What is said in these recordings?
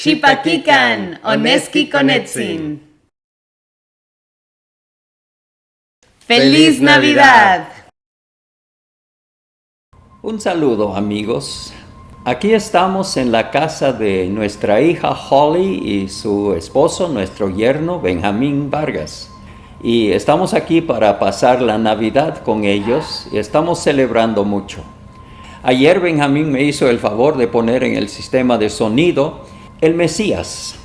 Xipaquican, Oneski Konetzin. ¡Feliz Navidad! Un saludo, amigos. Aquí estamos en la casa de nuestra hija Holly y su esposo, nuestro yerno Benjamín Vargas. Y estamos aquí para pasar la Navidad con ellos y estamos celebrando mucho. Ayer Benjamín me hizo el favor de poner en el sistema de sonido El Mesías.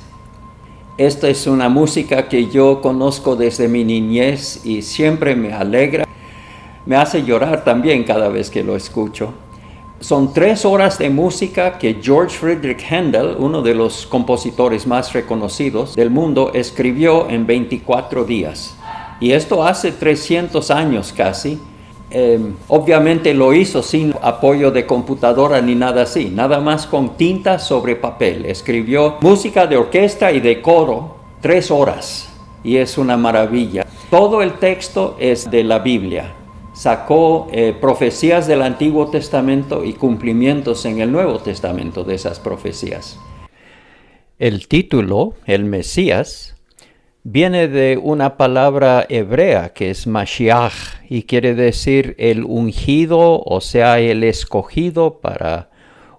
Esta es una música que yo conozco desde mi niñez y siempre me alegra. Me hace llorar también cada vez que lo escucho. Son 3 horas de música que George Friedrich Händel, uno de los compositores más reconocidos del mundo, escribió en 24 días. Y esto hace 300 años casi. Obviamente lo hizo sin apoyo de computadora ni nada así, nada más con tinta sobre papel. Escribió música de orquesta y de coro 3 horas y es una maravilla. Todo el texto es de la Biblia. Sacó profecías del Antiguo Testamento y cumplimientos en el Nuevo Testamento de esas profecías. El título, El Mesías, viene de una palabra hebrea que es Mashiach y quiere decir el ungido, o sea, el escogido para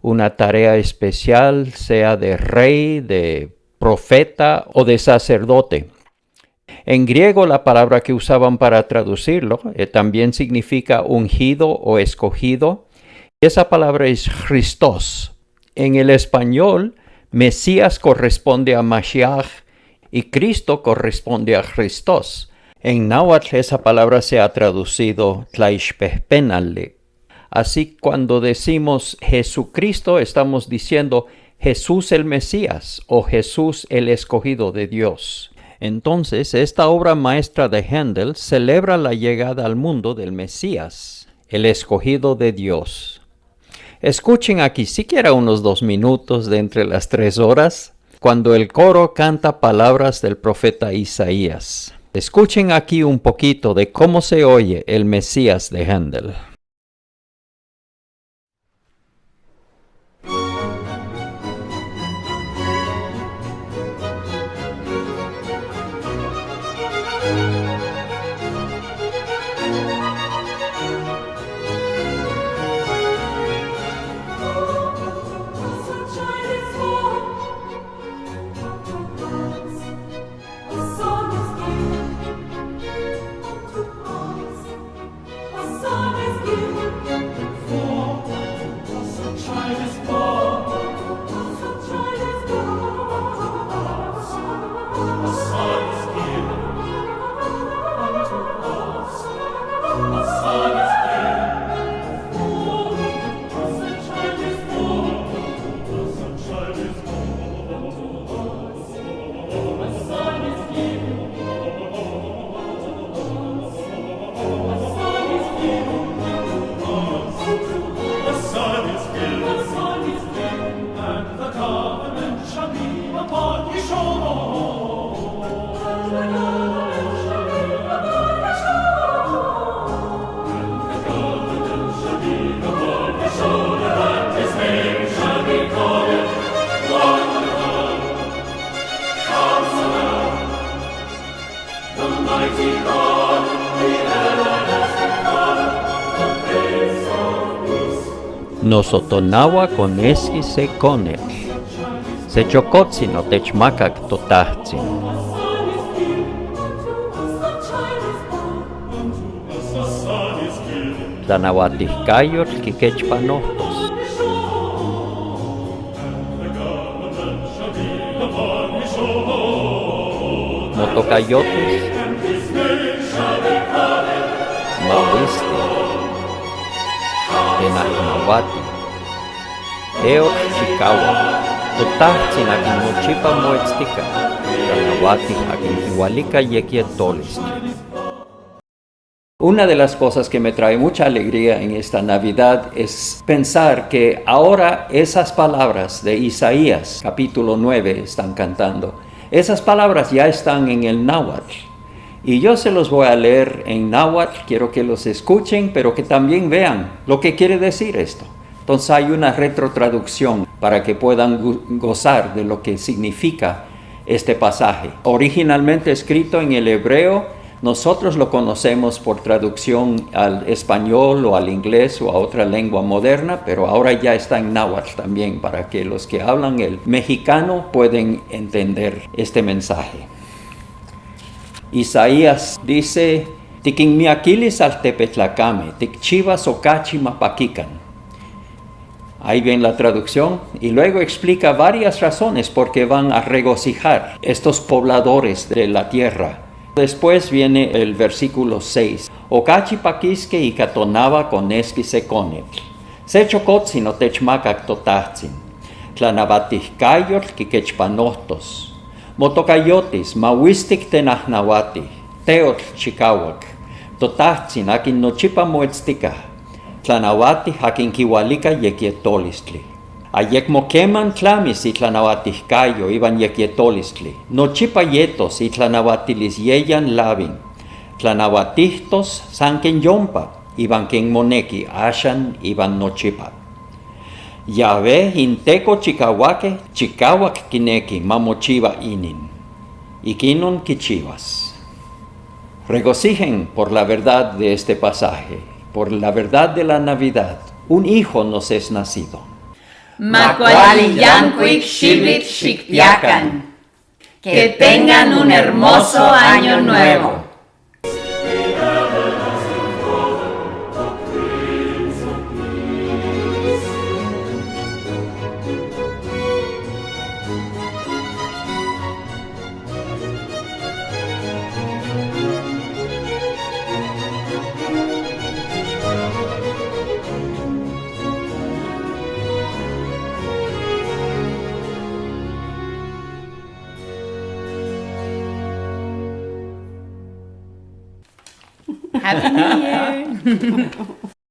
una tarea especial, sea de rey, de profeta o de sacerdote. En griego la palabra que usaban para traducirlo también significa ungido o escogido. Esa palabra es Christos. En el español, Mesías corresponde a Mashiach y Cristo corresponde a Christos. En náhuatl esa palabra se ha traducido Tlaixpehpenale. Así cuando decimos Jesucristo estamos diciendo Jesús el Mesías o Jesús el escogido de Dios. Entonces esta obra maestra de Händel celebra la llegada al mundo del Mesías, el escogido de Dios. Escuchen aquí siquiera unos 2 minutos de entre las 3 horas. Cuando el coro canta palabras del profeta Isaías. Escuchen aquí un poquito de cómo se oye el Mesías de Händel. Nosotonawa koneski se konech, se chokotzin otechmakak totahtzin. Tlanauatihkayotl kikechpanohtos. Motokayotis, Mauristi, Tenaknawati, Teo Chikawa, Totahtzin akin mochipa moetztika, Tanawati akin igualika yequietolistli. Una de las cosas que me trae mucha alegría en esta Navidad es pensar que ahora esas palabras de Isaías, capítulo 9, están cantando. Esas palabras ya están en el náhuatl. Y yo se los voy a leer en náhuatl, quiero que los escuchen, pero que también vean lo que quiere decir esto. Entonces hay una retrotraducción. para que puedan gozar de lo que significa este pasaje. Originalmente escrito en el hebreo, nosotros lo conocemos por traducción al español o al inglés o a otra lengua moderna, pero ahora ya está en náhuatl también, para que los que hablan el mexicano pueden entender este mensaje. Isaías dice: Tiquinmiaquilis al tepetlacame, ticchivas ocachi mapaquican. Ahí viene la traducción y luego explica varias razones por qué van a regocijar estos pobladores de la tierra. Después viene el versículo 6. Ocachi paquisque y catonaba con esqui seconetl. Sechocotzin o techmacac totatzin. Tlanabatihcayotl quiquechpanohtos. Motocayotis mahuistic tenahnahuati. Teotl chicauac. Totatzin akin nochipa moetztica. Tlanawati akin kiwalika yequietolistli. Ayek moqueman tlamis y tlanawatihcayo iban yequietolistli. Nochipa yetos y tlanawatilis yeyan labin. Tlanawatihtos sanken yompa, iban ken moneki ashan iban nochipa. Yahvé inteco chicahuaque, chicahuac kineki mamochiva inin. Ikinon kichivas. Regocijen por la verdad de este pasaje, por la verdad de la Navidad. Un hijo nos es nacido. Macuali yancuic shibit shikpiacan. Que tengan un hermoso año nuevo. Happy New Year!